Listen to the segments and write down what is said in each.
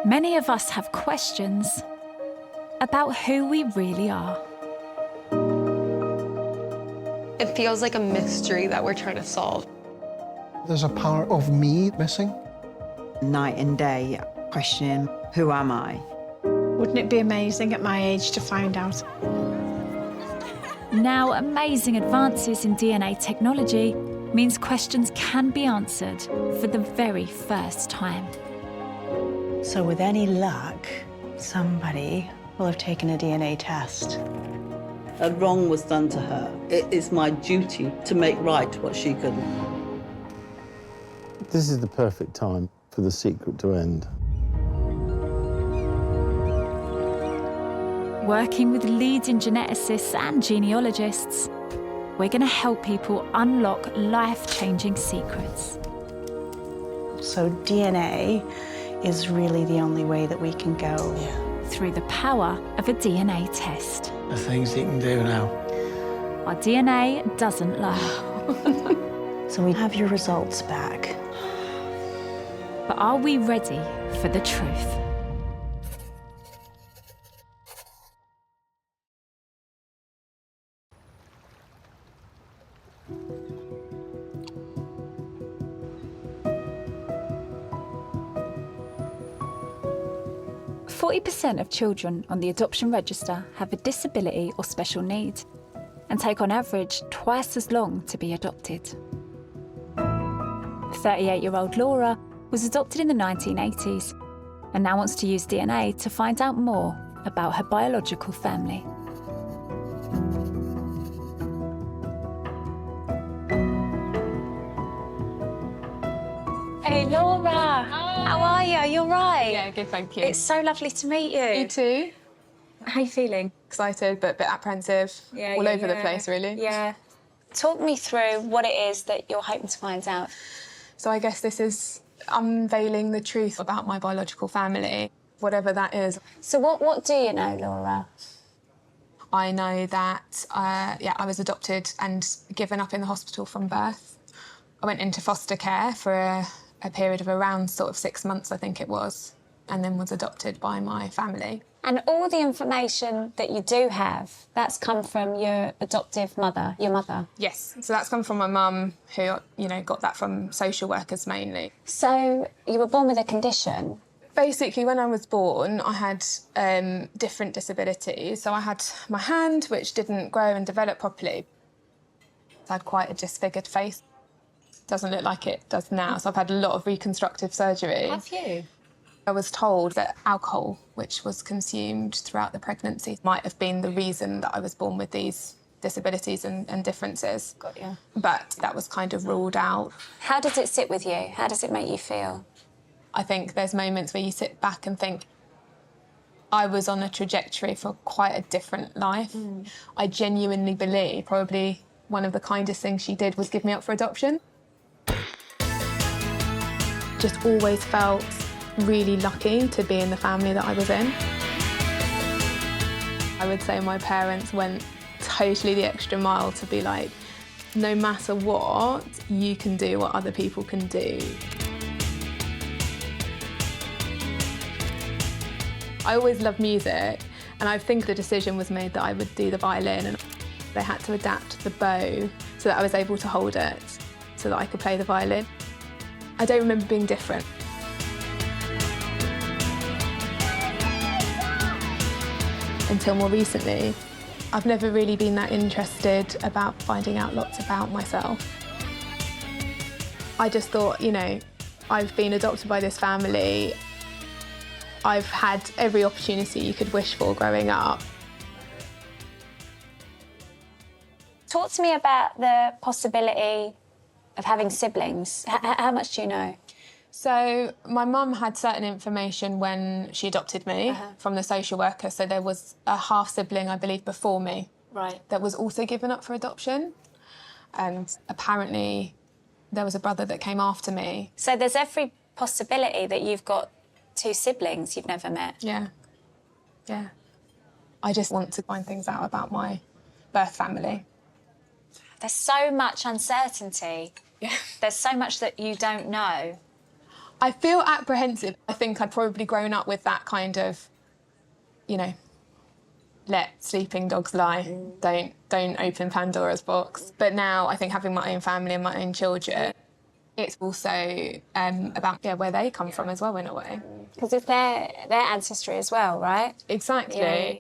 Many of us have questions about who we really are. It feels like a mystery that we're trying to solve. There's a part of me missing. Night and day, questioning, who am I? Wouldn't it be amazing at my age to find out? Now, amazing advances in DNA technology means questions can be answered for the very first time. So with any luck, somebody will have taken a DNA test. A wrong was done to her. It is my duty to make right what she couldn't. This is the perfect time for the secret to end. Working with leading geneticists and genealogists, we're going to help people unlock life-changing secrets. So DNA is really the only way that we can go. Through the power of a DNA test. The things you can do now. Our DNA doesn't lie. So we have your results back. But are we ready for the truth? % of children on the adoption register have a disability or special need and take on average twice as long to be adopted. 38-year-old Laura was adopted in the 1980s and now wants to use DNA to find out more about her biological family. Hey Laura, how are you? You're right. Yeah, good, thank you. It's so lovely to meet you. You too. How are you feeling? Excited, but a bit apprehensive. All over the place, really. Yeah. Talk me through what it is that you're hoping to find out. So I guess this is unveiling the truth about my biological family, whatever that is. So what do you know, Laura? I know that, I was adopted and given up in the hospital from birth. I went into foster care for a period of around sort of 6 months, I think it was, and then was adopted by my family. And all the information that you do have, that's come from your adoptive mother, your mother? Yes, so that's come from my mum, who, got that from social workers mainly. So you were born with a condition? Basically, when I was born, I had different disabilities. So I had my hand, which didn't grow and develop properly. I had quite a disfigured face. Doesn't look like it does now, so I've had a lot of reconstructive surgery. Have you? I was told that alcohol, which was consumed throughout the pregnancy, might have been the reason that I was born with these disabilities and differences. Got you. But that was kind of ruled out. How does it sit with you? How does it make you feel? I think there's moments where you sit back and think, I was on a trajectory for quite a different life. I genuinely believe probably one of the kindest things she did was give me up for adoption. Just always felt really lucky to be in the family that I was in. I would say my parents went totally the extra mile to be like, no matter what, you can do what other people can do. I always loved music, and I think the decision was made that I would do the violin, and they had to adapt the bow so that I was able to hold it, so that I could play the violin. I don't remember being different. Until more recently, I've never really been that interested about finding out lots about myself. I just thought, I've been adopted by this family. I've had every opportunity you could wish for growing up. Talk to me about the possibility of having siblings. How much do you know? So my mum had certain information when she adopted me from the social worker. So there was a half-sibling, I believe, before me. Right. That was also given up for adoption. And apparently there was a brother that came after me. So there's every possibility that you've got 2 siblings you've never met. Yeah. I just want to find things out about my birth family. There's so much uncertainty. Yeah. There's so much that you don't know. I feel apprehensive. I think I'd probably grown up with that kind of, you know, let sleeping dogs lie, don't open Pandora's box. But now I think having my own family and my own children, it's also about where they come from as well in a way. Because it's their ancestry as well, right? Exactly. Yeah.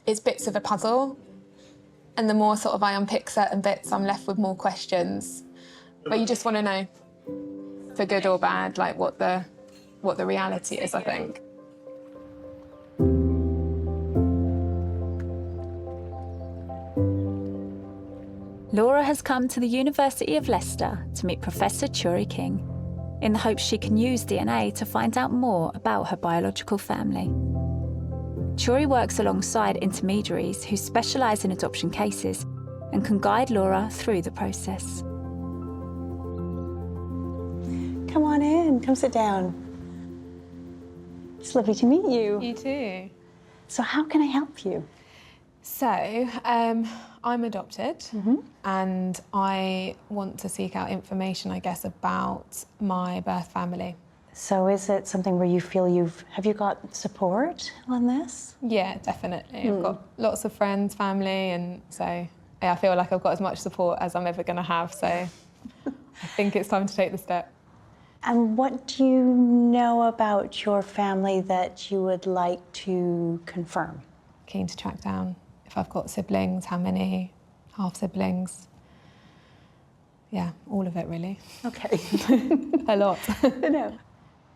It's bits of a puzzle, and the more sort of I unpick certain bits, I'm left with more questions. But you just want to know, for good or bad, like what the reality is, I think. Laura has come to the University of Leicester to meet Professor Churi King in the hope she can use DNA to find out more about her biological family. Churi works alongside intermediaries who specialise in adoption cases and can guide Laura through the process. Come on in, come sit down. It's lovely to meet you. You too. So how can I help you? So, I'm adopted, and I want to seek out information, I guess, about my birth family. So is it something where you feel have you got support on this? Yeah, definitely. I've got lots of friends, family, and so yeah, I feel like I've got as much support as I'm ever going to have, so I think it's time to take the step. And what do you know about your family that you would like to confirm? Keen to track down if I've got siblings, how many, half siblings. Yeah, all of it really. Okay. A lot. No.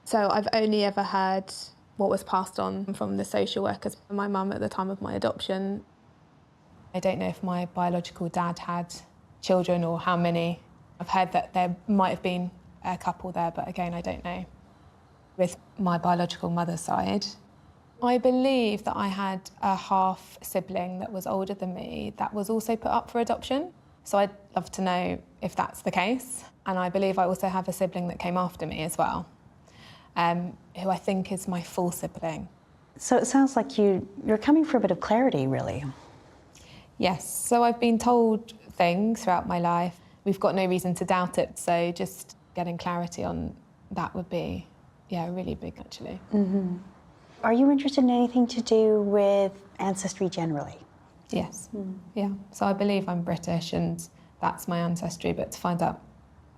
So I've only ever heard what was passed on from the social workers. My mum at the time of my adoption, I don't know if my biological dad had children or how many. I've heard that there might have been a couple there, but again, I don't know. With my biological mother's side, I believe that I had a half sibling that was older than me that was also put up for adoption. So I'd love to know if that's the case. And I believe I also have a sibling that came after me as well, who I think is my full sibling. So it sounds like you're coming for a bit of clarity, really. Yes, so I've been told things throughout my life. We've got no reason to doubt it, so just getting clarity on that would be, really big, actually. Mm-hmm. Are you interested in anything to do with ancestry generally? Yes, yeah. So I believe I'm British and that's my ancestry, but to find out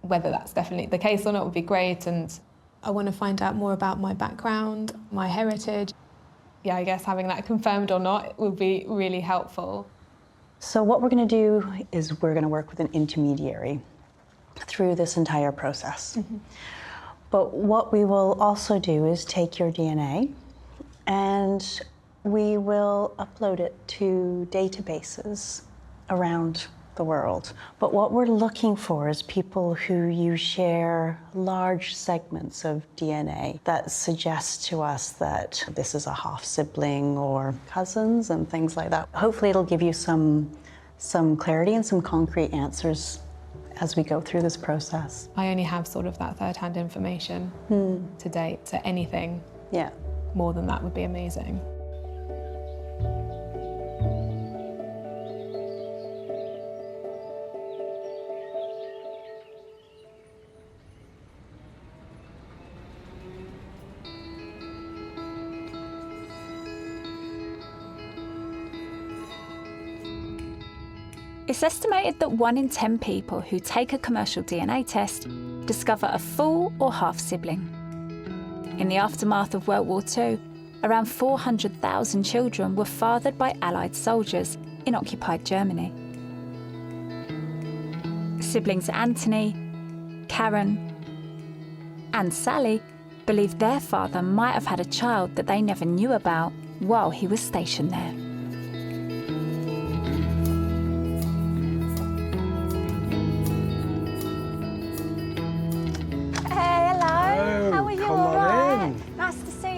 whether that's definitely the case or not would be great. And I want to find out more about my background, my heritage. Yeah, I guess having that confirmed or not would be really helpful. So what we're going to do is we're going to work with an intermediary through this entire process. Mm-hmm. But what we will also do is take your DNA and we will upload it to databases around the world. But what we're looking for is people who you share large segments of DNA that suggest to us that this is a half sibling or cousins and things like that. Hopefully it'll give you some clarity and some concrete answers as we go through this process. I only have sort of that third-hand information to date, so anything more than that would be amazing. It's estimated that 1 in 10 people who take a commercial DNA test discover a full or half sibling. In the aftermath of World War II, around 400,000 children were fathered by Allied soldiers in occupied Germany. Siblings Anthony, Karen, and Sally believe their father might have had a child that they never knew about while he was stationed there.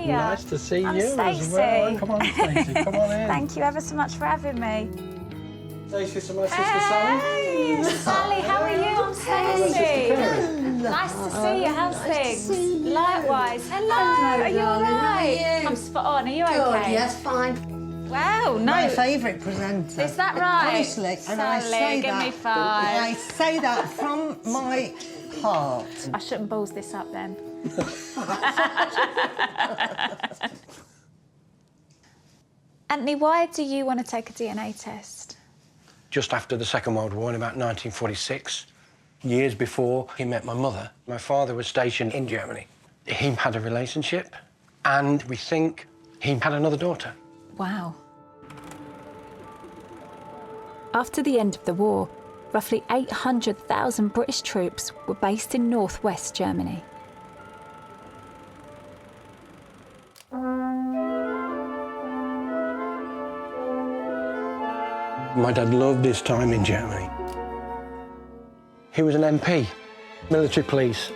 Nice to see you Stacey. as well. Come on, Stacey, come on in. Thank you ever so much for having me. Stacey, so my sister Sally. Hey, Sally, how are you? I'm Stacey. Nice to see you. How's things? Likewise. Hello. Are you all right? I'm spot on. Are you okay? Good, yes, fine. Wow, no. My favourite presenter. Is that right? Honestly, and Sally, give me 5. I say that from my heart. I shouldn't balls this up then. Anthony, why do you want to take a DNA test? Just after the Second World War, in about 1946, years before he met my mother, my father was stationed in Germany. He had a relationship, and we think he had another daughter. Wow. After the end of the war, roughly 800,000 British troops were based in northwest Germany. My dad loved his time in Germany. He was an MP, military police,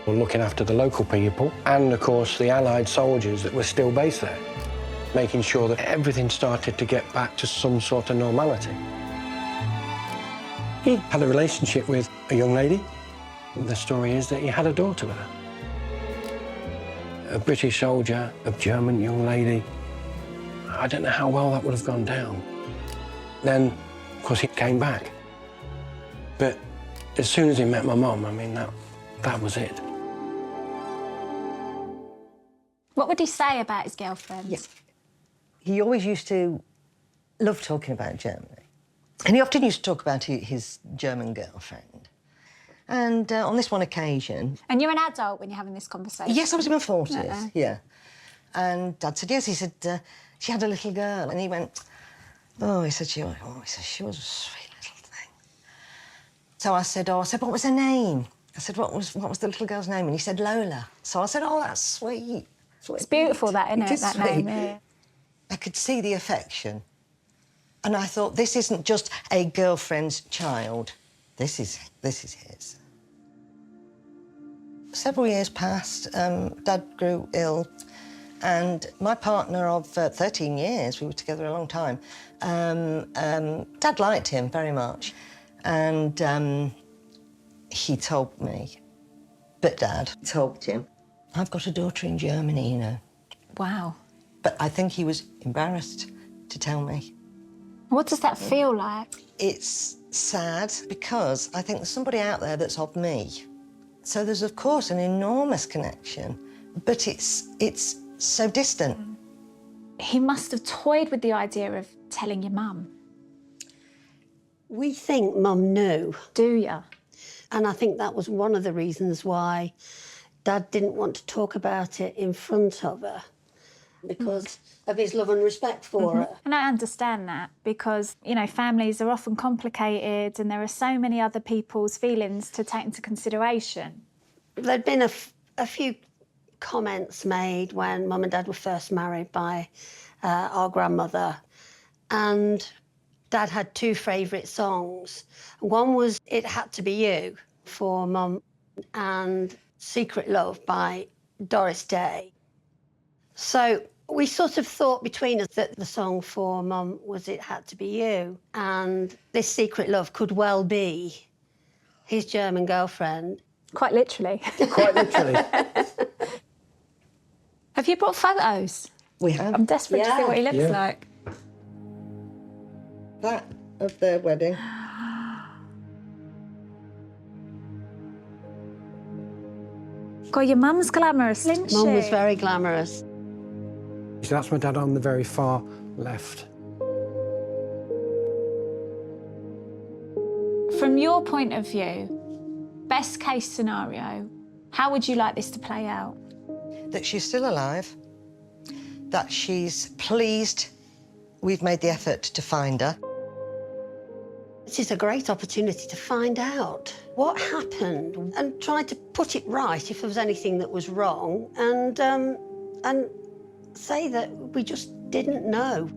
were looking after the local people and, of course, the Allied soldiers that were still based there, making sure that everything started to get back to some sort of normality. He had a relationship with a young lady. The story is that he had a daughter with her. A British soldier, a German young lady. I don't know how well that would have gone down. Then, of course, he came back. But as soon as he met my mum, I mean, that was it. What would he say about his girlfriend? Yeah. He always used to love talking about Germany. And he often used to talk about his German girlfriend. And on this one occasion... And you're an adult when you're having this conversation? Yes, I was in my 40s, yeah. And Dad said, yes, he said, she had a little girl. And he went, oh, he said, she was a sweet little thing. So I said, what was her name? I said, what was the little girl's name? And he said, Lola. So I said, oh, that's sweet. It's beautiful, that, isn't it, that sweet. name? Yeah. I could see the affection. And I thought, this isn't just a girlfriend's child. This is his. Several years passed. Dad grew ill. And my partner of 13 years, we were together a long time, Dad liked him very much. And he told me, but Dad told him, I've got a daughter in Germany, you know. Wow. But I think he was embarrassed to tell me. What does that feel like? It's sad because I think there's somebody out there that's of me. So there's, of course, an enormous connection, but it's so distant. He must have toyed with the idea of telling your mum. We think Mum knew. Do ya? And I think that was one of the reasons why Dad didn't want to talk about it in front of her, because of his love and respect for her. And I understand that because, you know, families are often complicated and there are so many other people's feelings to take into consideration. There'd been a few comments made when Mum and Dad were first married by our grandmother, and Dad had two favourite songs. One was It Had to Be You for Mum and Secret Love by Doris Day. So we sort of thought between us that the song for Mum was It Had to Be You, and this Secret Love could well be his German girlfriend. Quite literally. Quite literally. Have you brought photos? We have. I'm desperate to see what he looks like. That of their wedding. God, your mum's glamorous, isn't she? Mum was very glamorous. So that's my dad on the very far left. From your point of view, best case scenario, how would you like this to play out? That she's still alive, that she's pleased we've made the effort to find her. This is a great opportunity to find out what happened and try to put it right if there was anything that was wrong, and say that we just didn't know.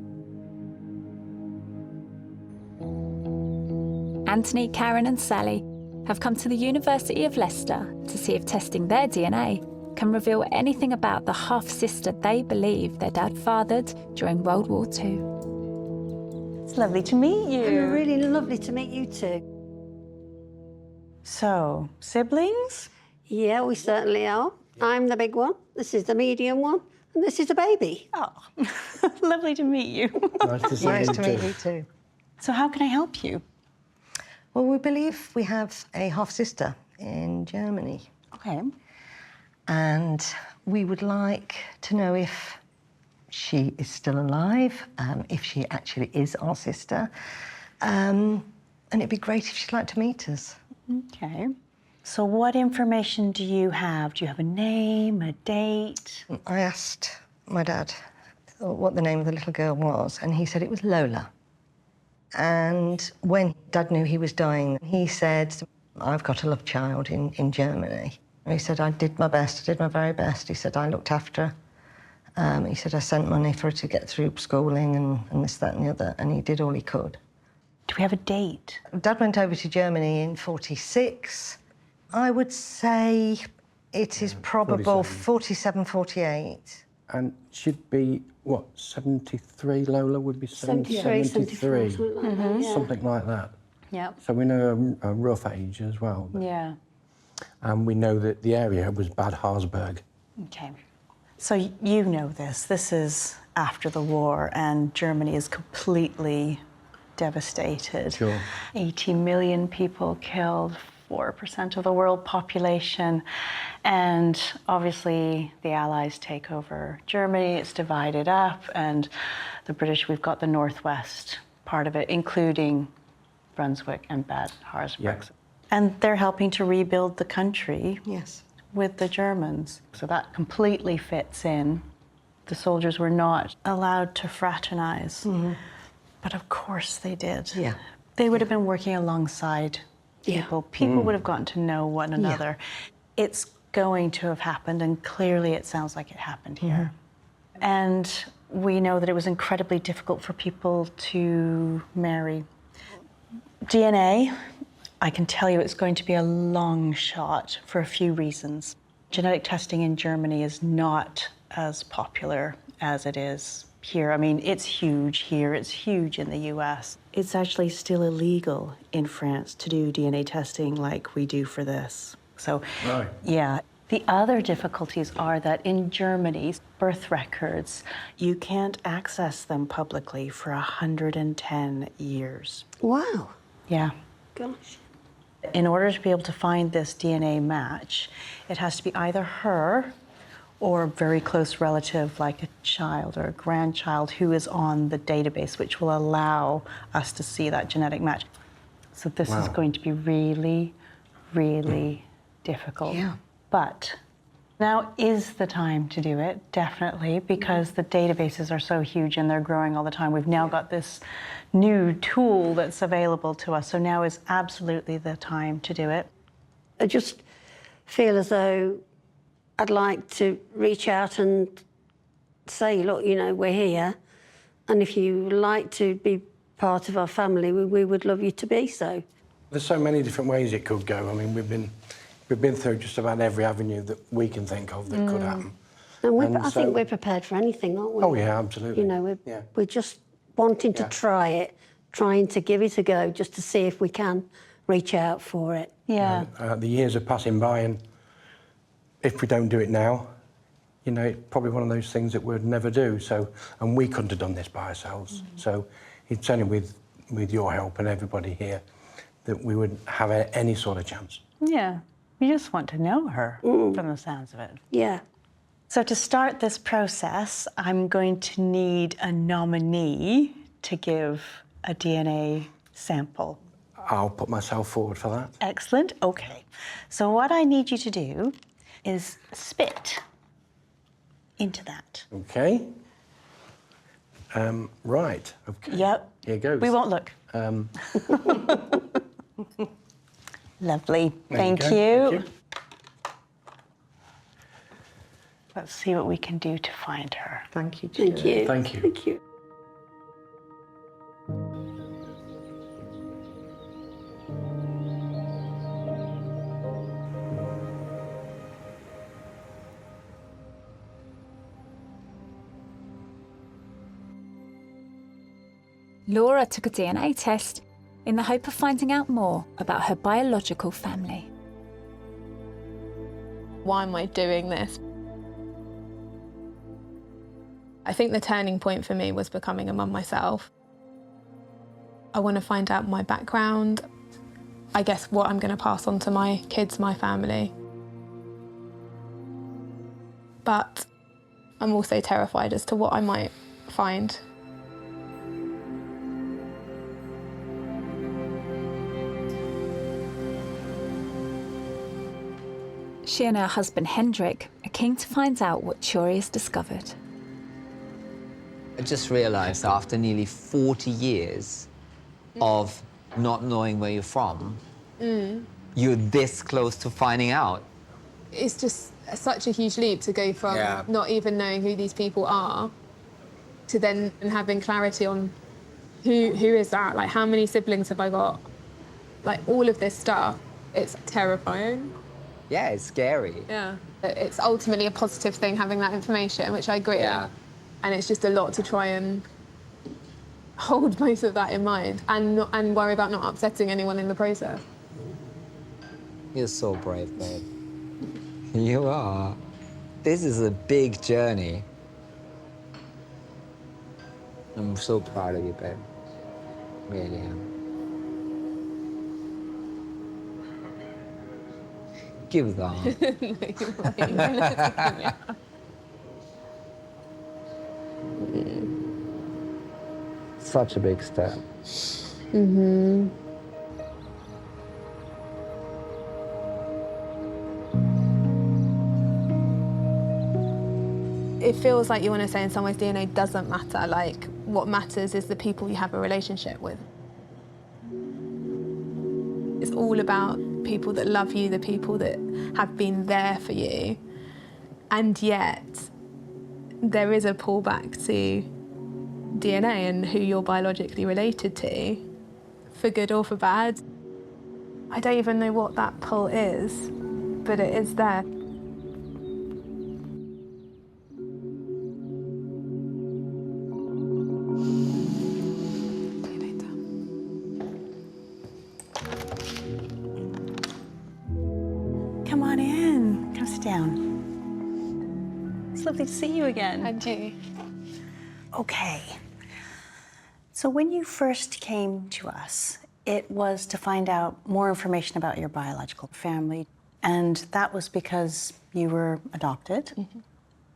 Anthony, Karen and Sally have come to the University of Leicester to see if testing their DNA can reveal anything about the half-sister they believe their dad fathered during World War II. It's lovely to meet you. And really lovely to meet you too. So, siblings? Yeah, we certainly are. I'm the big one, this is the medium one, and this is the baby. Oh, lovely to meet you. Nice to see Nice you to meet you too. So how can I help you? Well, we believe we have a half-sister in Germany. Okay. And we would like to know if she is still alive, if she actually is our sister. And it'd be great if she'd like to meet us. Okay. So what information do you have? Do you have a name, a date? I asked my dad what the name of the little girl was, and he said it was Lola. And when Dad knew he was dying, he said, I've got a love child in Germany. And he said, I did my best, I did my very best. He said, I looked after her. He said, I sent money for her to get through schooling and this, that and the other, and he did all he could. Do we have a date? Dad went over to Germany in 46. I would say it is probable 47, 48. And she'd be, what, 73? Lola would be 73, 74, something like that. Yeah. Something like that. Yeah. So we know a rough age as well. Yeah. And we know that the area was Bad Harzburg. Okay. So you know this. This is after the war, and Germany is completely devastated. Sure. 80 million people killed, 4% of the world population. And obviously the Allies take over Germany, it's divided up, and the British, we've got the northwest part of it, including Brunswick and Bad Harzburg. Yeah. And they're helping to rebuild the country. Yes. With the Germans. So that completely fits in. The soldiers were not allowed to fraternize. Mm-hmm. But of course they did. Yeah. They would have been working alongside people. People would have gotten to know one another. Yeah. It's going to have happened, and clearly it sounds like it happened here. Mm-hmm. And we know that it was incredibly difficult for people to marry. DNA, I can tell you it's going to be a long shot for a few reasons. Genetic testing in Germany is not as popular as it is here. I mean, it's huge here, it's huge in the US. It's actually still illegal in France to do DNA testing like we do for this. So, right. Yeah. The other difficulties are that in Germany, birth records, you can't access them publicly for 110 years. Wow. Yeah. Gosh. In order to be able to find this DNA match, it has to be either her or a very close relative like a child or a grandchild who is on the database, which will allow us to see that genetic match. So this is going to be really, really difficult. Yeah. But now is the time to do it, definitely, because the databases are so huge and they're growing all the time. We've now got this new tool that's available to us, so now is absolutely the time to do it. I just feel as though I'd like to reach out and say, look, you know, we're here, and if you like to be part of our family, we would love you to be so. There's so many different ways it could go. I mean, we've been through just about every avenue that we can think of that could happen. And I think we're prepared for anything, aren't we? Oh yeah, absolutely. You know, we're just wanting to try it, trying to give it a go, just to see if we can reach out for it. Yeah. The years are passing by, and if we don't do it now, you know, it's probably one of those things that we'd never do. So, and we couldn't have done this by ourselves. So it's only with your help and everybody here that we would have any sort of chance. Yeah. We just want to know her from the sounds of it. Yeah. So to start this process, I'm going to need a nominee to give a DNA sample. I'll put myself forward for that. Excellent. Okay. So what I need you to do is spit into that. Okay. Right. Okay. Yep. Here goes. We won't look. Lovely. Thank you. Thank you. Let's see what we can do to find her. Thank you, Thank you. Thank you. Thank you. Laura took a DNA test in the hope of finding out more about her biological family. Why am I doing this? I think the turning point for me was becoming a mum myself. I want to find out my background. I guess, what I'm going to pass on to my kids, my family. But I'm also terrified as to what I might find. She and her husband Hendrik are keen to find out what Churi has discovered. I just realised after nearly 40 years of not knowing where you're from, you're this close to finding out. It's just such a huge leap to go from not even knowing who these people are to then having clarity on who is that, like how many siblings have I got, like all of this stuff. It's terrifying. Yeah, it's scary. Yeah. It's ultimately a positive thing having that information, which I agree. Yeah. And it's just a lot to try and hold most of that in mind and worry about not upsetting anyone in the process. You're so brave, babe. You are. This is a big journey. I'm so proud of you, babe. Really am. Give that. Such a big step. It feels like you want to say in some ways DNA doesn't matter. Like, what matters is the people you have a relationship with. It's all about people that love you, the people that have been there for you. And yet, there is a pullback to DNA and who you're biologically related to, for good or for bad. I don't even know what that pull is, but it is there. Come on in. Come sit down. It's lovely to see you again. And you. Okay. So when you first came to us, it was to find out more information about your biological family, and that was because you were adopted.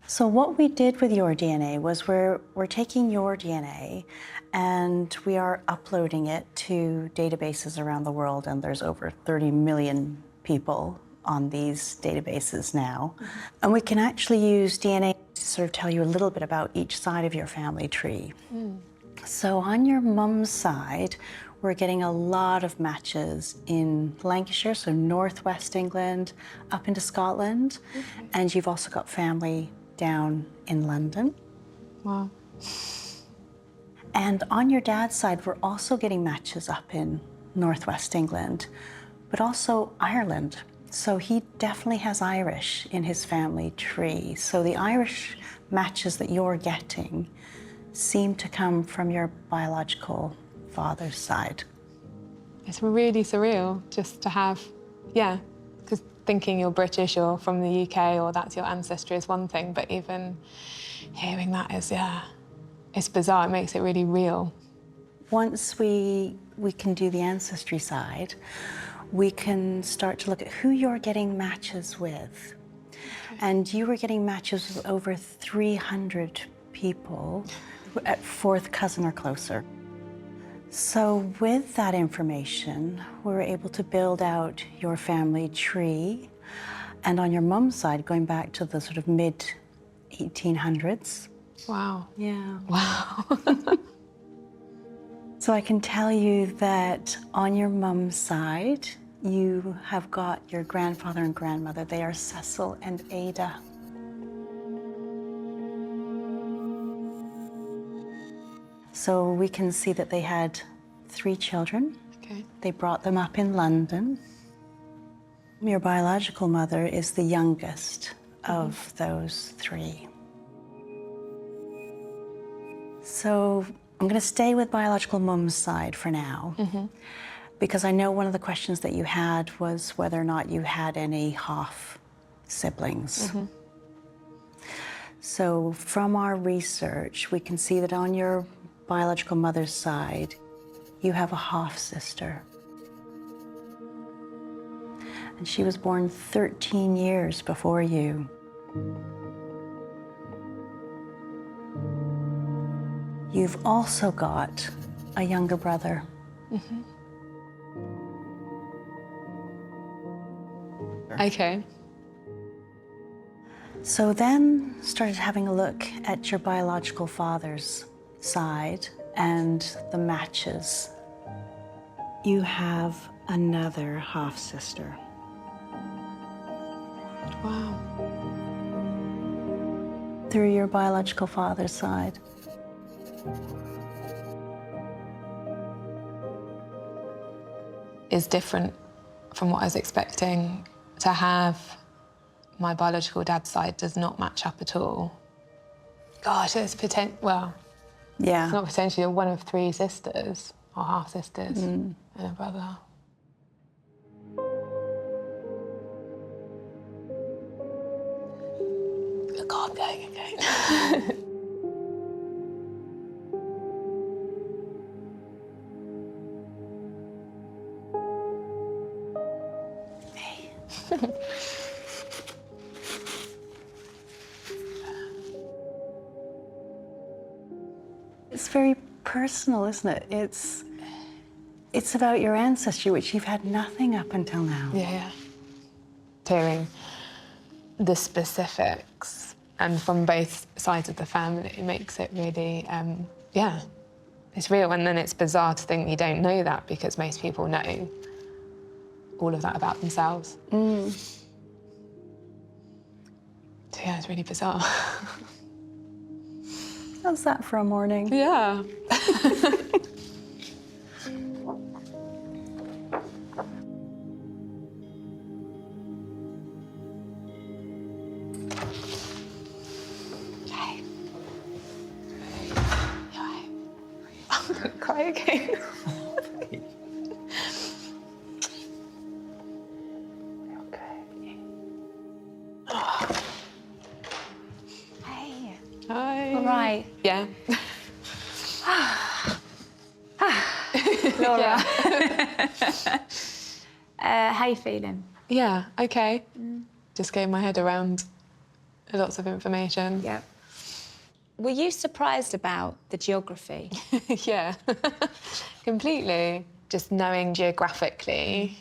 So what we did with your DNA was we're taking your DNA and we are uploading it to databases around the world, and there's over 30 million people on these databases now. And we can actually use DNA to sort of tell you a little bit about each side of your family tree. So on your mum's side, we're getting a lot of matches in Lancashire, so northwest England, up into Scotland, and you've also got family down in London. Wow. And on your dad's side, we're also getting matches up in northwest England, but also Ireland. So he definitely has Irish in his family tree. So the Irish matches that you're getting seem to come from your biological father's side. It's really surreal just to have, because thinking you're British or from the UK or that's your ancestry is one thing, but even hearing that is, it's bizarre. It makes it really real. Once we can do the ancestry side, we can start to look at who you're getting matches with. And you were getting matches with over 300 people at fourth cousin or closer. So with that information, we were able to build out your family tree. And on your mum's side, going back to the sort of mid-1800s. Wow. Yeah. Wow. So I can tell you that on your mum's side, you have got your grandfather and grandmother. They are Cecil and Ada. So we can see that they had 3 children. Okay. They brought them up in London. Your biological mother is the youngest of those 3. So I'm going to stay with biological mum's side for now, because I know one of the questions that you had was whether or not you had any half siblings. So from our research, we can see that on your biological mother's side, you have a half sister. and she was born 13 years before you. You've also got a younger brother. Okay. So then started having a look at your biological father's side and the matches. You have another half-sister. Wow. Through your biological father's side. Is different from what I was expecting. To have my biological dad's side does not match up at all. Gosh, it's well, Yeah. it's not potentially one of 3 sisters or half-sisters and a brother. God, I'm going again. It's very personal, isn't it? It's about your ancestry, which you've had nothing up until now. Yeah. Hearing the specifics and from both sides of the family makes it really, yeah, it's real. And then it's bizarre to think you don't know that because most people know all of that about themselves. So yeah, it's really bizarre. How's that for a morning? Yeah. I'm gonna cry again. Hey. Hi. All right. Yeah. Laura. How you feeling? Yeah, okay. Just getting my head around lots of information. Yeah. Were you surprised about the geography? Yeah, completely. Just knowing geographically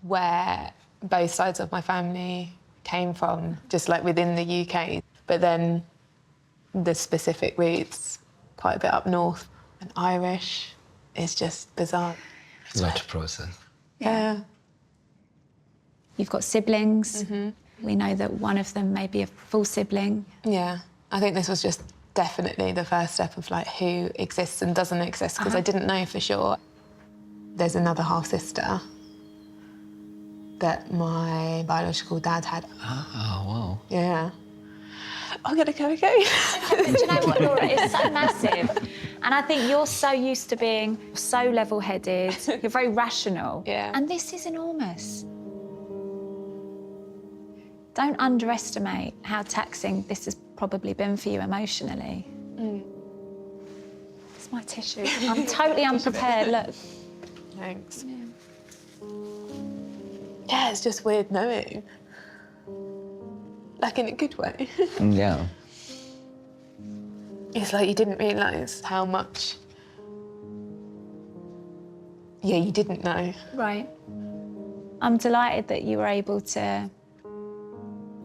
where both sides of my family came from, just like within the UK. But then the specific roots, quite a bit up north, and Irish is just bizarre. It's a lot to process. Yeah. You've got siblings. We know that one of them may be a full sibling. Yeah, I think this was just definitely the first step of like who exists and doesn't exist, because I didn't know for sure. There's another half-sister that my biological dad had. Oh, wow. Yeah. I'm gonna go again. Do you know what, Laura? It's so massive. And I think you're so used to being so level-headed. You're very rational. Yeah. And this is enormous. Don't underestimate how taxing this has probably been for you emotionally. It's my tissue. I'm totally unprepared, look. Thanks. Yeah, it's just weird knowing. Like in a good way. Yeah. It's like you didn't realise how much, yeah, you didn't know. Right. I'm delighted that you were able to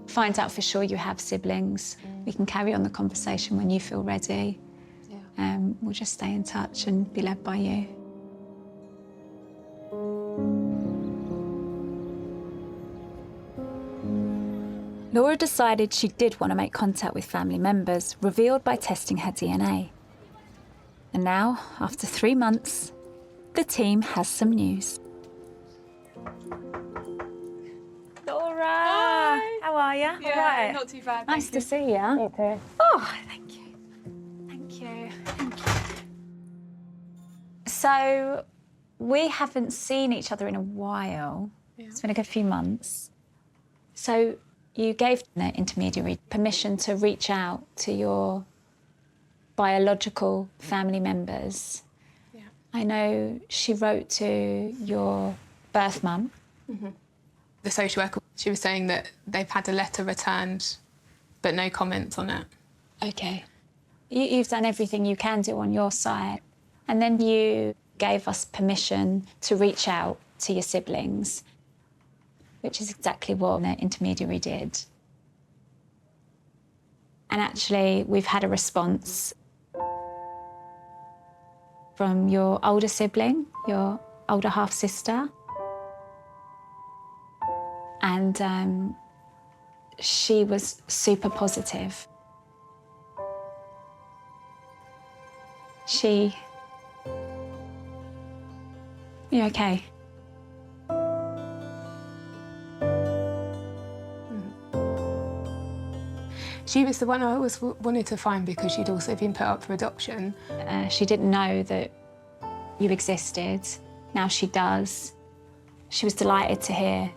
find out for sure you have siblings. We can carry on the conversation when you feel ready. Yeah. We'll just stay in touch and be led by you. Laura decided she did want to make contact with family members, revealed by testing her DNA. And now, after 3 months, the team has some news. Laura! Hi. How are you? Yeah, All right. not too bad. Nice to see you. You too. Oh, thank you. Thank you. Thank you. So, we haven't seen each other in a while. Yeah. It's been a good few months. So, you gave the intermediary permission to reach out to your biological family members. Yeah. I know she wrote to your birth mum. The social worker, she was saying that they've had a letter returned, but no comments on it. OK. You've done everything you can do on your side. And then you gave us permission to reach out to your siblings, which is exactly what the intermediary did. And actually, we've had a response from your older sibling, your older half-sister. And she was super positive. You okay? She was the one I always wanted to find because she'd also been put up for adoption. She didn't know that you existed. Now she does. She was delighted to hear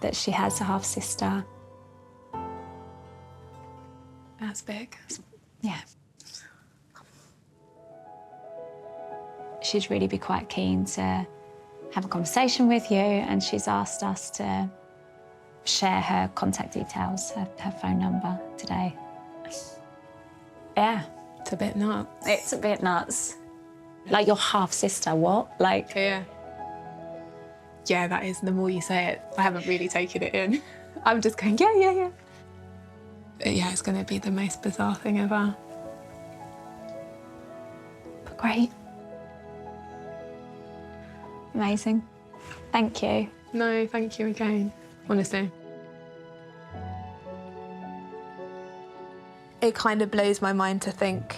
that she has a half-sister. That's big. Yeah. She'd really be quite keen to have a conversation with you, and she's asked us to share her contact details, her phone number today. Yeah. It's a bit nuts. It's a bit nuts. Like your half-sister, what? Like... Yeah. Yeah, that is, the more you say it, I haven't really taken it in. I'm just going, yeah. But yeah, it's going to be the most bizarre thing ever. But great. Amazing. Thank you. No, thank you again, honestly. It kind of blows my mind to think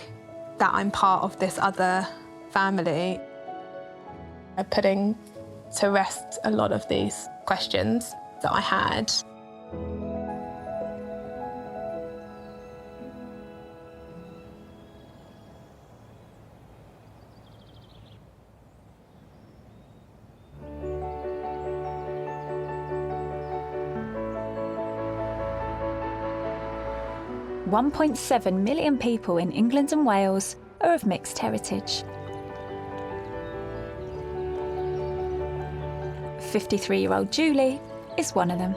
that I'm part of this other family. I'm putting to rest a lot of these questions that I had. $1.7 million people in England and Wales are of mixed heritage. 53-year-old Julie is one of them.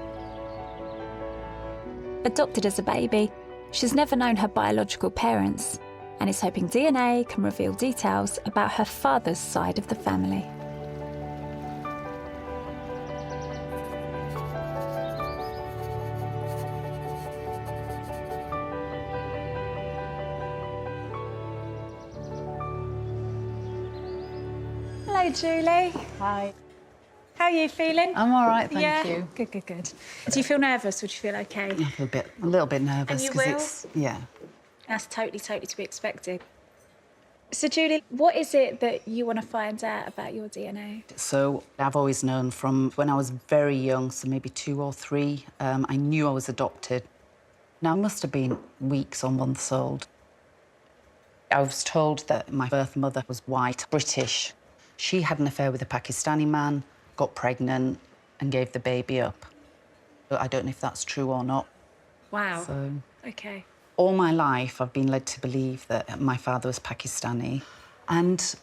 Adopted as a baby, she's never known her biological parents and is hoping DNA can reveal details about her father's side of the family. Hello, Julie. Hi. How are you feeling? I'm all right, thank you. Good. Do you feel nervous or do you feel okay? I feel a little bit nervous. And you 'cause will? it's, yeah. That's totally to be expected. So, Julie, what is it that you want to find out about your DNA? So I've always known from when I was very young, so maybe 2 or 3, I knew I was adopted. Now, I must have been weeks or months old. I was told that my birth mother was white, British. She had an affair with a Pakistani man, got pregnant and gave the baby up. But I don't know if that's true or not. Wow. So, OK. all my life, I've been led to believe that my father was Pakistani, and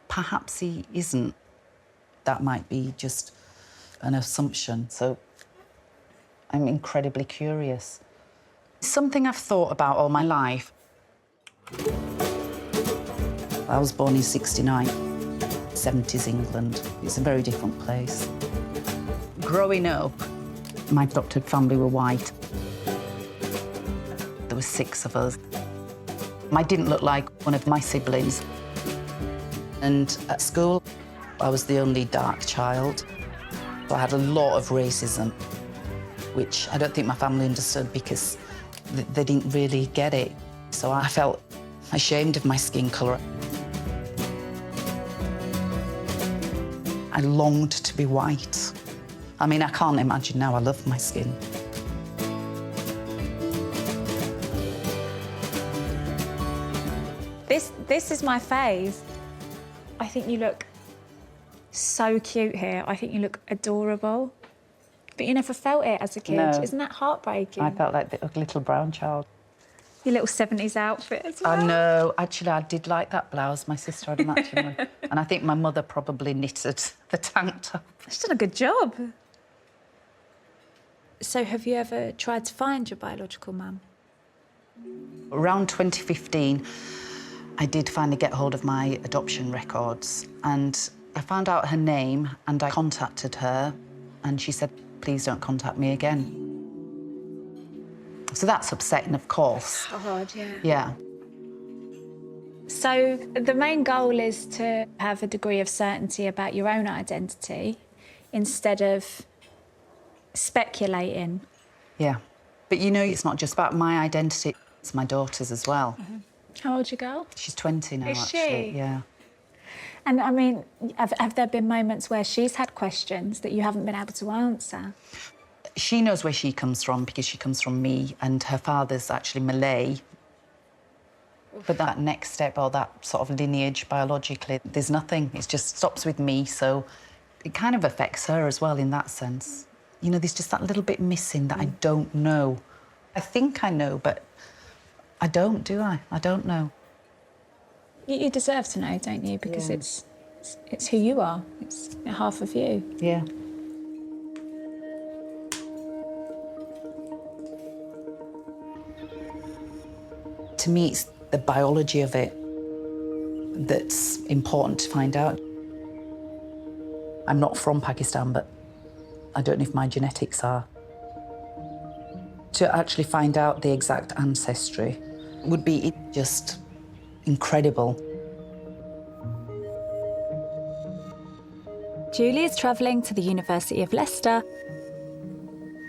perhaps he isn't. That might be just an assumption. So I'm incredibly curious. Something I've thought about all my life. I was born in '69. 70s England. It's a very different place. Growing up, my adopted family were white. There were 6 of us. I didn't look like one of my siblings. And at school, I was the only dark child. So I had a lot of racism, which I don't think my family understood because they didn't really get it. So I felt ashamed of my skin colour. I longed to be white. I mean, I can't imagine now. I love my skin. This is my phase. I think you look so cute here. I think you look adorable. But you never felt it as a kid. No. Isn't that heartbreaking? I felt like the little brown child. Your little 70s outfit as well. I know. Actually, I did like that blouse. My sister had a matching one. And I think my mother probably knitted the tank top. She's done a good job. So have you ever tried to find your biological mum? Around 2015, I did finally get hold of my adoption records, and I found out her name, and I contacted her, and she said, please don't contact me again. So that's upsetting, of course. Hard, yeah. Yeah. So the main goal is to have a degree of certainty about your own identity instead of speculating. Yeah. But you know, it's not just about my identity, it's my daughter's as well. How old's your girl? She's 20 now, Is actually. she? Yeah. And I mean, have there been moments where she's had questions that you haven't been able to answer? She knows where she comes from because she comes from me, and her father's actually Malay. But that next step, or that sort of lineage biologically, there's nothing. It just stops with me, so it kind of affects her as well in that sense. You know, there's just that little bit missing that I don't know. I think I know, but I don't, do I? I don't know. You deserve to know, don't you? Because it's who you are. It's half of you. Yeah. To me, it's the biology of it that's important to find out. I'm not from Pakistan, but I don't know if my genetics are. To actually find out the exact ancestry would be just incredible. Julie is travelling to the University of Leicester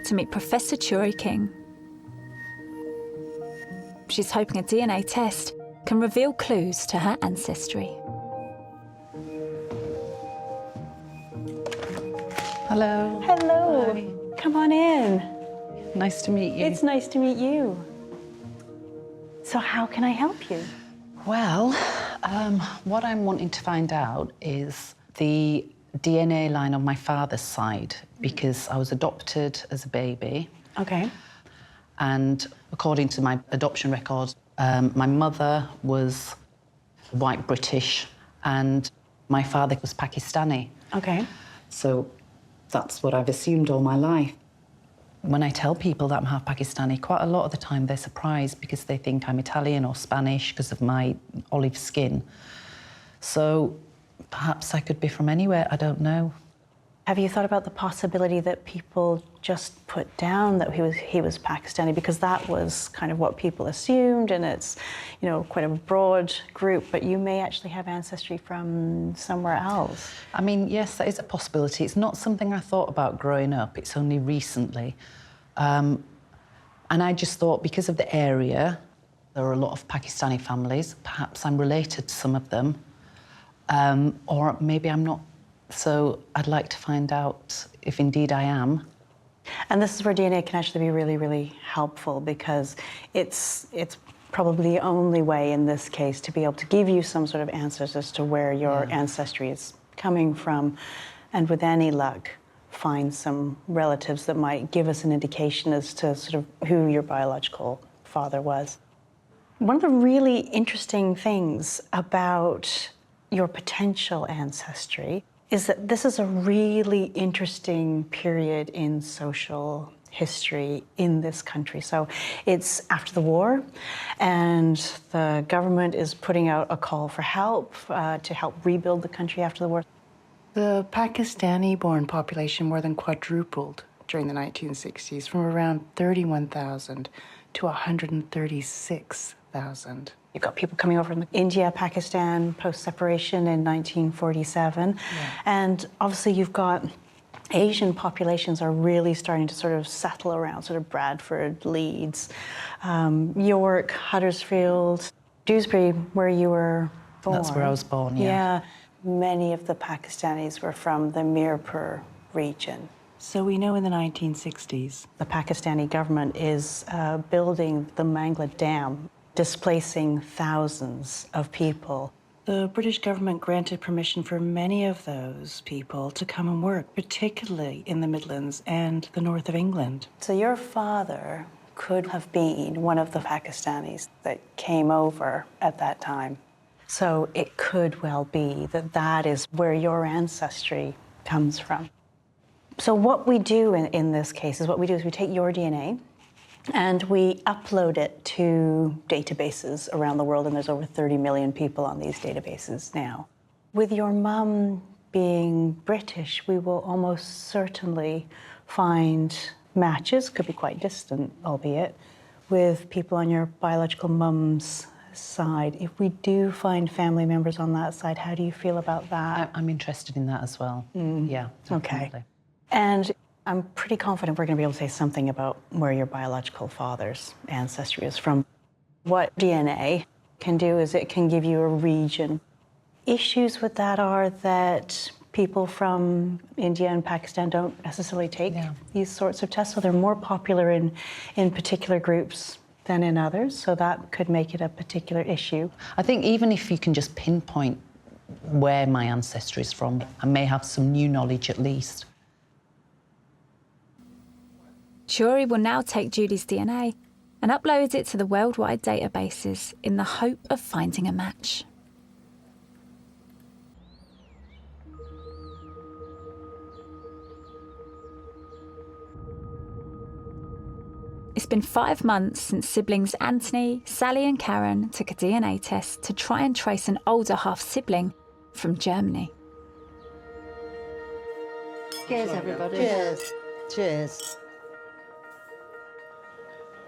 to meet Professor Churi King. She's hoping a DNA test can reveal clues to her ancestry. Hello. Hello. Hi. Come on in. Nice to meet you. It's nice to meet you. So how can I help you? Well, what I'm wanting to find out is the DNA line on my father's side, because I was adopted as a baby. Okay. And according to my adoption records, my mother was white British and my father was Pakistani. Okay. So that's what I've assumed all my life. When I tell people that I'm half Pakistani, quite a lot of the time they're surprised because they think I'm Italian or Spanish because of my olive skin. So perhaps I could be from anywhere, I don't know. Have you thought about the possibility that people just put down that he was Pakistani, because that was kind of what people assumed, and it's, you know, quite a broad group, but you may actually have ancestry from somewhere else? I mean, yes, that is a possibility. It's not something I thought about growing up. It's only recently. And I just thought, because of the area, there are a lot of Pakistani families. Perhaps I'm related to some of them, or maybe I'm not. So I'd like to find out if indeed I am. And this is where DNA can actually be really, really helpful, because it's probably the only way in this case to be able to give you some sort of answers as to where your ancestry is coming from, and with any luck, find some relatives that might give us an indication as to sort of who your biological father was. One of the really interesting things about your potential ancestry is that this is a really interesting period in social history in this country. So it's after the war, and the government is putting out a call for help to help rebuild the country after the war. The Pakistani-born population more than quadrupled during the 1960s, from around 31,000 to 136,000. You've got people coming over from India, Pakistan, post-separation in 1947. And obviously you've got Asian populations are really starting to sort of settle around sort of Bradford, Leeds, York, Huddersfield, Dewsbury, where you were born. That's where I was born, Yeah. Many of the Pakistanis were from the Mirpur region. So we know in the 1960s, the Pakistani government is building the Mangla Dam, displacing thousands of people. The British government granted permission for many of those people to come and work, particularly in the Midlands and the north of England. So your father could have been one of the Pakistanis that came over at that time. So it could well be that that is where your ancestry comes from. So what we do in this case is we take your DNA and we upload it to databases around the world, and there's over 30 million people on these databases now. With your mum being British, we will almost certainly find matches, could be quite distant, albeit, with people on your biological mum's side. If we do find family members on that side, how do you feel about that? I'm interested in that as well. Yeah, definitely. Okay. And I'm pretty confident we're going to be able to say something about where your biological father's ancestry is from. What DNA can do is it can give you a region. Issues with that are that people from India and Pakistan don't necessarily take these sorts of tests, so they're more popular in particular groups than in others, so that could make it a particular issue. I think even if you can just pinpoint where my ancestry is from, I may have some new knowledge at least. Shuri will now take Judy's DNA and upload it to the worldwide databases in the hope of finding a match. It's been 5 months since siblings Anthony, Sally and Karen took a DNA test to try and trace an older half-sibling from Germany. Cheers, everybody. Cheers. Cheers.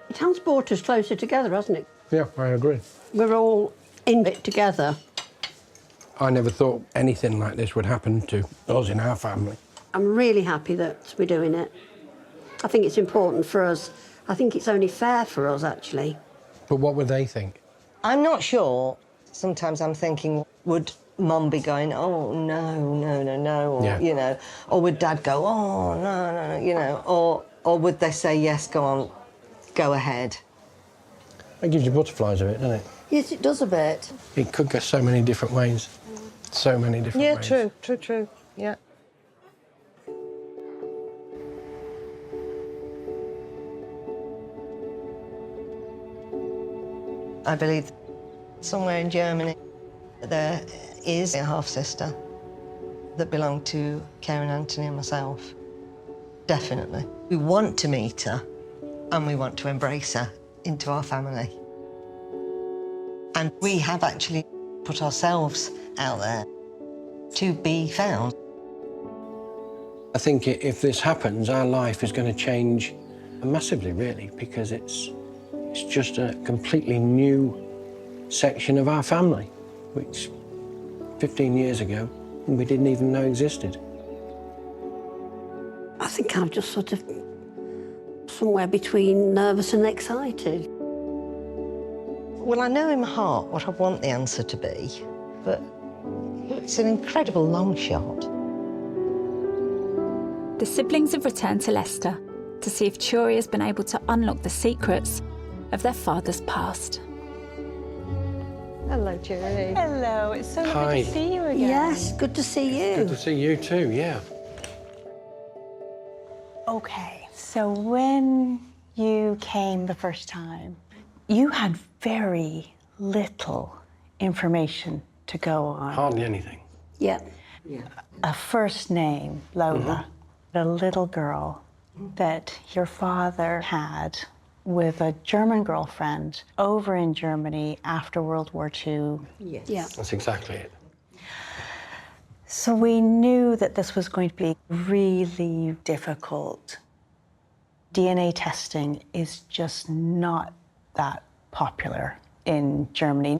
It has brought us closer together, hasn't it? Yeah, I agree. We're all in it together. I never thought anything like this would happen to us in our family. I'm really happy that we're doing it. I think it's important for us. I think it's only fair for us, actually. But what would they think? I'm not sure. Sometimes I'm thinking, would Mum be going, oh, no, no, no, no, or, you know, or would Dad go, oh, no, no, you know, or would they say, yes, go on, go ahead? It gives you butterflies a bit, doesn't it? Yes, it does a bit. It could go so many different ways. So many different ways. Yeah, true, yeah. I believe somewhere in Germany there is a half-sister that belonged to Karen, Anthony and myself. Definitely. We want to meet her and we want to embrace her into our family. And we have actually put ourselves out there to be found. I think if this happens, our life is going to change massively, really, because it's just a completely new section of our family, which 15 years ago we didn't even know existed. I think I'm just sort of somewhere between nervous and excited. Well, I know in my heart what I want the answer to be, but it's an incredible long shot. The siblings have returned to Leicester to see if Shuri has been able to unlock the secrets of their father's past. Hello, Julie. Hello, it's so Hi. good to see you again. Yes, good to see you. Good to see you too, yeah. Okay, so when you came the first time, you had very little information to go on. Hardly anything. Yeah. A first name, Lola, a little girl that your father had with a German girlfriend over in Germany after World War II. Yes. Yeah. That's exactly it. So we knew that this was going to be really difficult. DNA testing is just not that popular in Germany.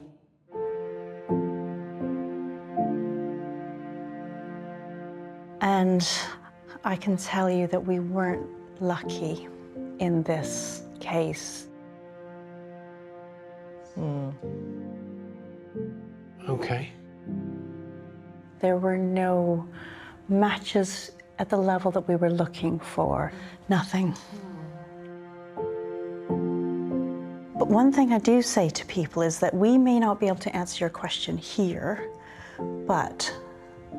And I can tell you that we weren't lucky in this case. Okay. There were no matches at the level that we were looking for. Nothing. But one thing I do say to people is that we may not be able to answer your question here, but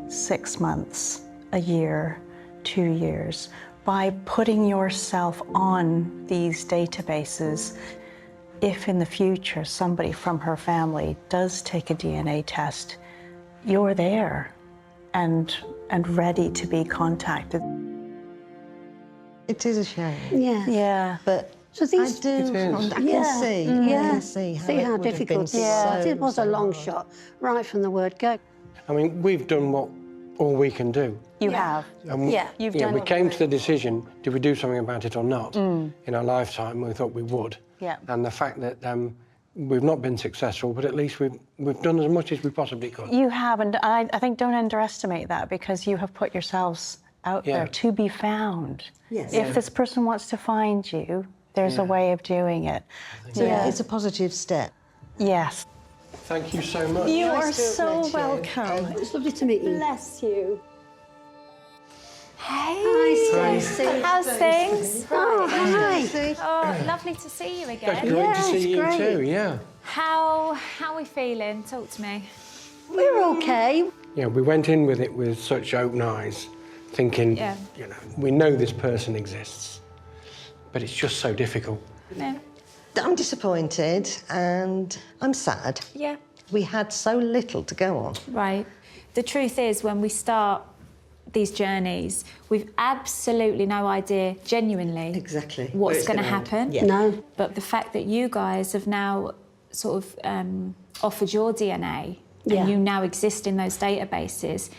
6 months, a year, 2 years, by putting yourself on these databases, if in the future somebody from her family does take a DNA test, you're there and ready to be contacted. It is a shame. Yeah. Yeah. But so these, I do. It is. I can see. I can see how, it would have been difficult it was. so, It was a so long hard. shot, right from the word go. I mean, we've done all we can do. You have. And You've done we it. came to the decision, did we do something about it or not? In our lifetime, we thought we would. Yeah. And the fact that we've not been successful, but at least we've done as much as we possibly could. You have, and I think don't underestimate that, because you have put yourselves out there to be found. Yes. If this person wants to find you, there's a way of doing it. So it's a positive step. Yes. Thank you so much. You are Nice to have so met you. welcome. It's lovely to meet you. Bless you. Hey, Hi, Stacey. how's things? Oh, hi. Oh, lovely to see you It's again. great to see you great. too, yeah. How are we feeling? Talk to me. We're okay. Yeah, we went in with it with such open eyes, thinking, you know, we know this person exists, but it's just so difficult. Yeah. I'm disappointed and I'm sad. Yeah. We had so little to go on. Right. The truth is, when we start these journeys, we've absolutely no idea, genuinely, Exactly. what's going to happen. Yeah. No. But the fact that you guys have now sort of offered your DNA and you now exist in those databases,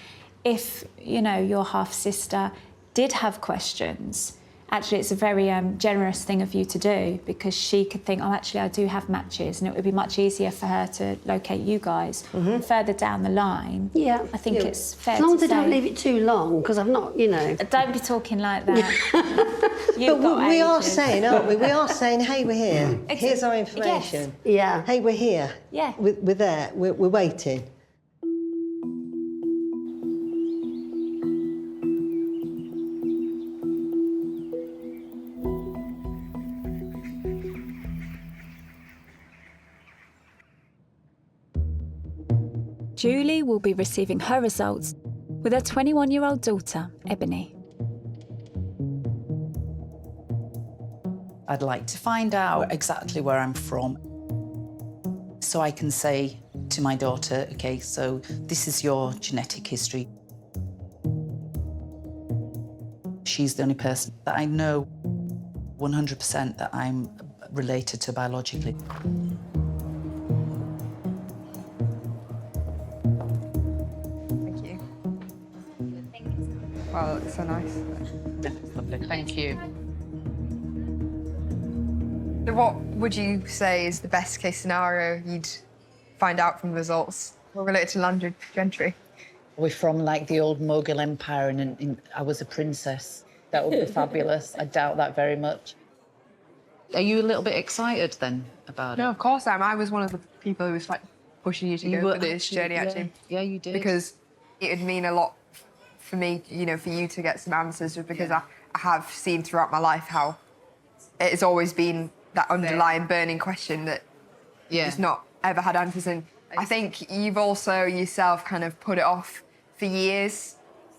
if, you know, your half-sister did have questions, actually it's a very generous thing of you to do, because she could think, oh, actually I do have matches, and it would be much easier for her to locate you guys. Further down the line, I think it's fair As long as to they don't say- leave it too long, because I've not, you know. Don't be talking like that. You've But got we are ages. saying, aren't we? We are saying, hey, we're here. Here's our information. Yeah. Hey, we're here. Yeah. We're there. We're waiting. Julie will be receiving her results with her 21-year-old daughter, Ebony. I'd like to find out exactly where I'm from, so I can say to my daughter, OK, so this is your genetic history. She's the only person that I know 100% that I'm related to biologically. Thank you. Wow, that's so nice. Lovely, thank you. So what would you say is the best case scenario you'd find out from the results related to landed gentry? We're from like the old Mughal Empire, and I was a princess. That would be fabulous. I doubt that very much. Are you a little bit excited then about it? No, of course I am. I was one of the people who was like pushing you to You go were for this journey, actually. Yeah, you did. Because it would mean a lot for me, you know, for you to get some answers, just because I have seen throughout my life how it has always been that underlying burning question that just not ever had answers. And I think you've also yourself kind of put it off for years.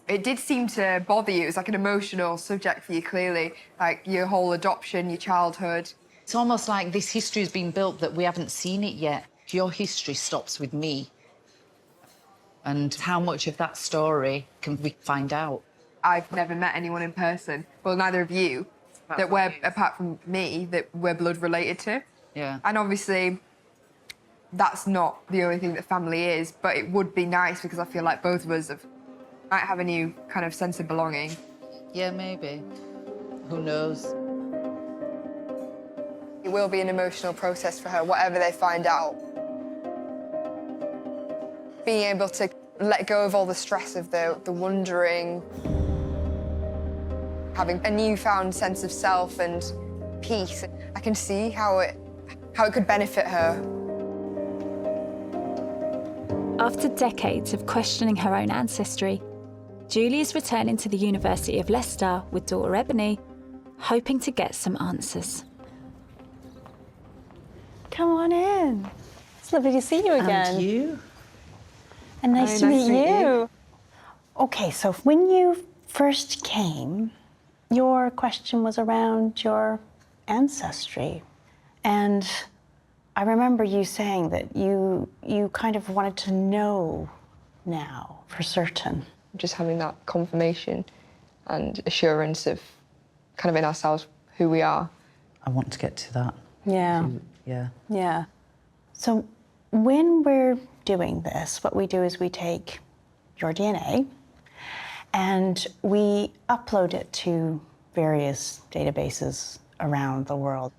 It did seem to bother you. It was like an emotional subject for you, clearly, like your whole adoption, your childhood. It's almost like this history has been built that we haven't seen it yet. Your history stops with me. And how much of that story can we find out? I've never met anyone in person, well, neither of you, that we're, apart from me, that we're blood related to. Yeah. And obviously, that's not the only thing that family is, but it would be nice because I feel like both of us might have a new kind of sense of belonging. Yeah, maybe. Who knows? It will be an emotional process for her, whatever they find out. Being able to let go of all the stress of the wondering, having a newfound sense of self and peace. I can see how it could benefit her. After decades of questioning her own ancestry, Julie is returning to the University of Leicester with daughter Ebony, hoping to get some answers. Come on in. It's lovely to see you again. And you? And nice to meet you. Okay, so when you first came, your question was around your ancestry. And I remember you saying that you kind of wanted to know now for certain. Just having that confirmation and assurance of kind of in ourselves who we are. I want to get to that. Yeah. Yeah. Yeah. So when we're doing this, what we do is we take your DNA and we upload it to various databases around the world.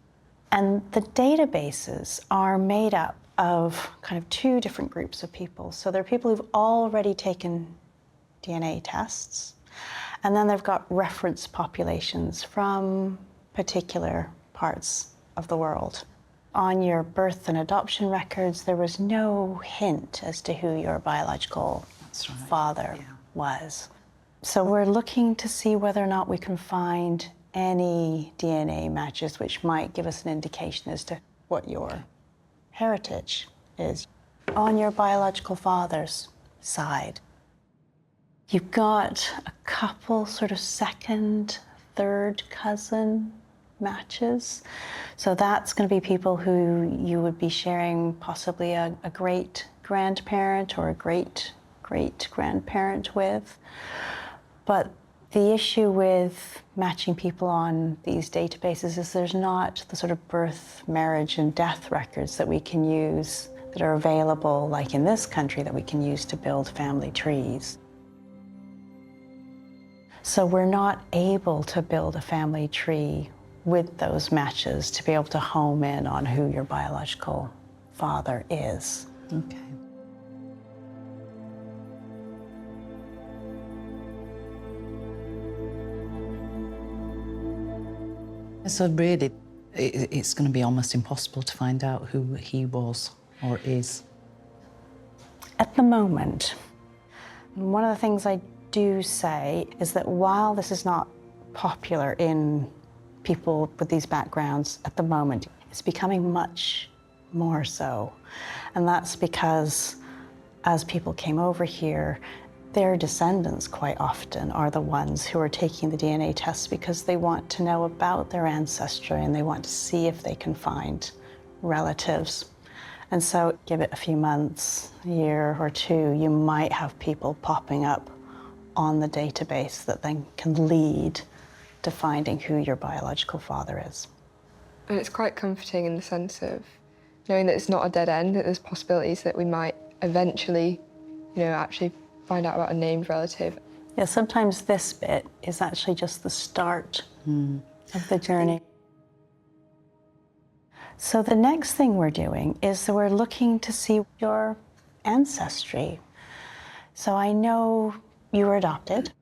And the databases are made up of kind of two different groups of people. So there are people who've already taken DNA tests, and then they've got reference populations from particular parts of the world. On your birth and adoption records, there was no hint as to who your biological father was. So we're looking to see whether or not we can find any DNA matches which might give us an indication as to what your heritage is. On your biological father's side, you've got a couple sort of second, third cousin matches. So that's going to be people who you would be sharing possibly a great-grandparent or a great-great-grandparent with. But the issue with matching people on these databases is there's not the sort of birth, marriage, and death records that we can use that are available, like in this country, that we can use to build family trees. So we're not able to build a family tree with those matches to be able to home in on who your biological father is. Okay. So really, it's going to be almost impossible to find out who he was or is. At the moment, one of the things I do say is that while this is not popular in people with these backgrounds at the moment, it's becoming much more so. And that's because as people came over here, their descendants quite often are the ones who are taking the DNA tests because they want to know about their ancestry and they want to see if they can find relatives. And so give it a few months, a year or two, you might have people popping up on the database that then can lead to finding who your biological father is. And it's quite comforting in the sense of knowing that it's not a dead end, that there's possibilities that we might eventually, actually find out about a named relative. Yeah, sometimes this bit is actually just the start of the journey. So the next thing we're doing is that we're looking to see your ancestry. So I know you were adopted,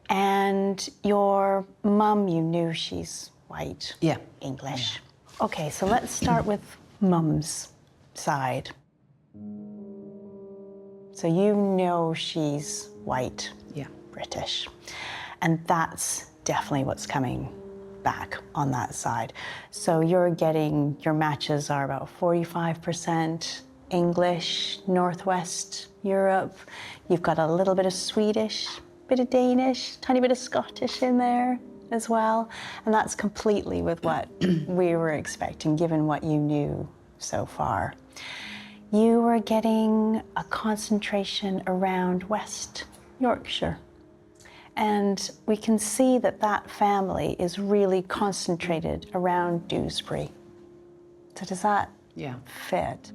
and your mum, you knew she's white, English. Yeah. Okay, so let's start with mum's side. So you know she's white, British, and that's definitely what's coming back on that side. So you're getting, your matches are about 45% English, Northwest Europe. You've got a little bit of Swedish, bit of Danish, tiny bit of Scottish in there as well. And that's completely with what we were expecting, given what you knew so far. You were getting a concentration around West Yorkshire. And we can see that that family is really concentrated around Dewsbury. So does that fit?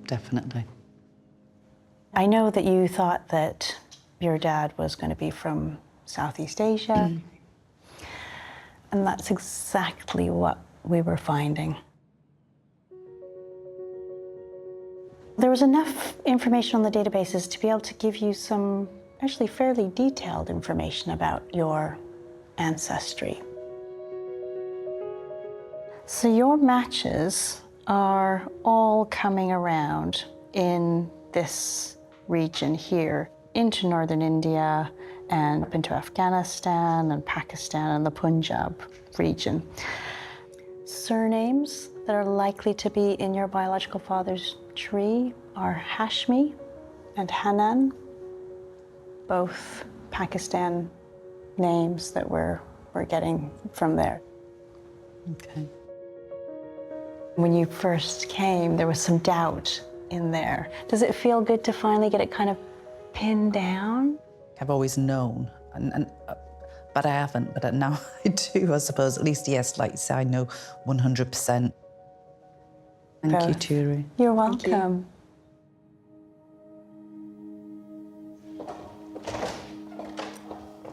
Definitely. I know that you thought that your dad was going to be from Southeast Asia. And that's exactly what we were finding. There was enough information on the databases to be able to give you some actually fairly detailed information about your ancestry. So your matches are all coming around in this region here, into northern India and up into Afghanistan and Pakistan and the Punjab region. Surnames that are likely to be in your biological father's tree are Hashmi and Hanan, both Pakistan names that we're getting from there. Okay. When you first came, there was some doubt in there. Does it feel good to finally get it kind of pinned down? I've always known, but I haven't. But now I do, I suppose. At least, yes, like you say, I know 100%. Thank you, Turi. You're welcome.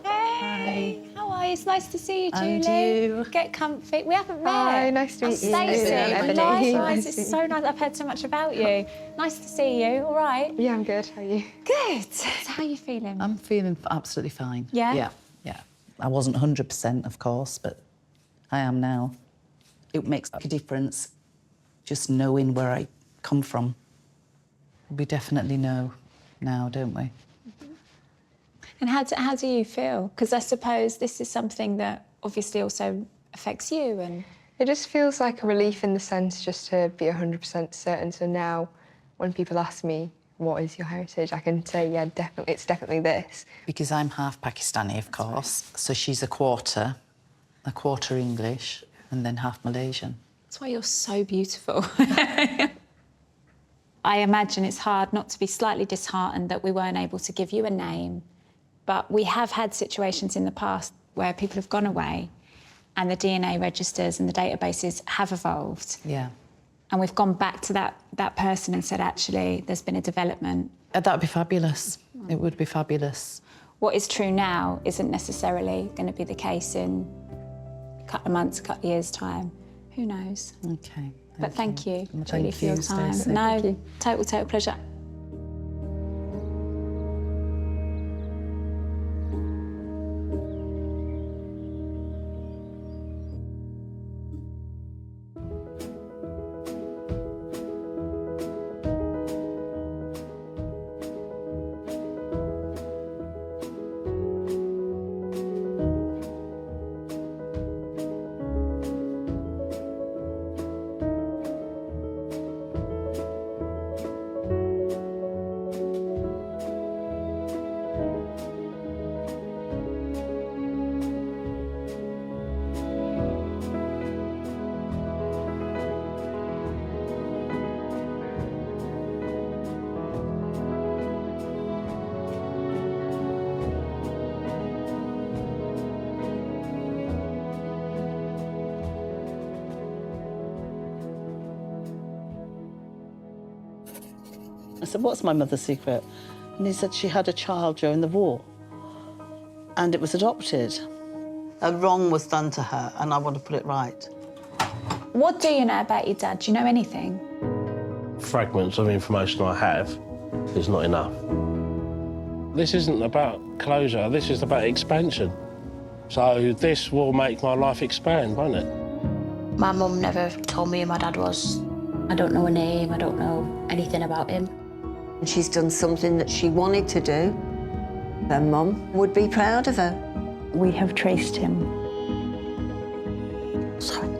Hey, how are you? It's nice to see you, Julie. And you. Get comfy. We haven't met. Hi, nice to meet you. Stacey. Ebony. Likewise, it's so nice. I've heard so much about you. Nice to see you. All right? Yeah, I'm good. How are you? Good. So how are you feeling? I'm feeling absolutely fine. Yeah? Yeah. I wasn't 100%, of course, but I am now. It makes a difference just knowing where I come from. We definitely know now, don't we? And how do you feel? Because I suppose this is something that obviously also affects you and... It just feels like a relief in the sense just to be 100% certain. So now when people ask me, what is your heritage? I can say, yeah, definitely, it's definitely this. Because I'm half Pakistani, of course, so she's a quarter English, and then half Malaysian. That's why you're so beautiful. I imagine it's hard not to be slightly disheartened that we weren't able to give you a name, but we have had situations in the past where people have gone away and the DNA registers and the databases have evolved. Yeah. And we've gone back to that person and said, actually, there's been a development. That'd be fabulous. It would be fabulous. What is true now isn't necessarily going to be the case in a couple of months, a couple of years' time. Who knows? OK. But thank you, Thank really, for your you, time. Stacey. No, total pleasure. I said, what's my mother's secret? And he said she had a child during the war and it was adopted. A wrong was done to her and I want to put it right. What do you know about your dad? Do you know anything? Fragments of information I have is not enough. This isn't about closure, this is about expansion. So this will make my life expand, won't it? My mum never told me who my dad was. I don't know her name, I don't know anything about him. She's done something that she wanted to do. Her mum would be proud of her. We have traced him. Sorry.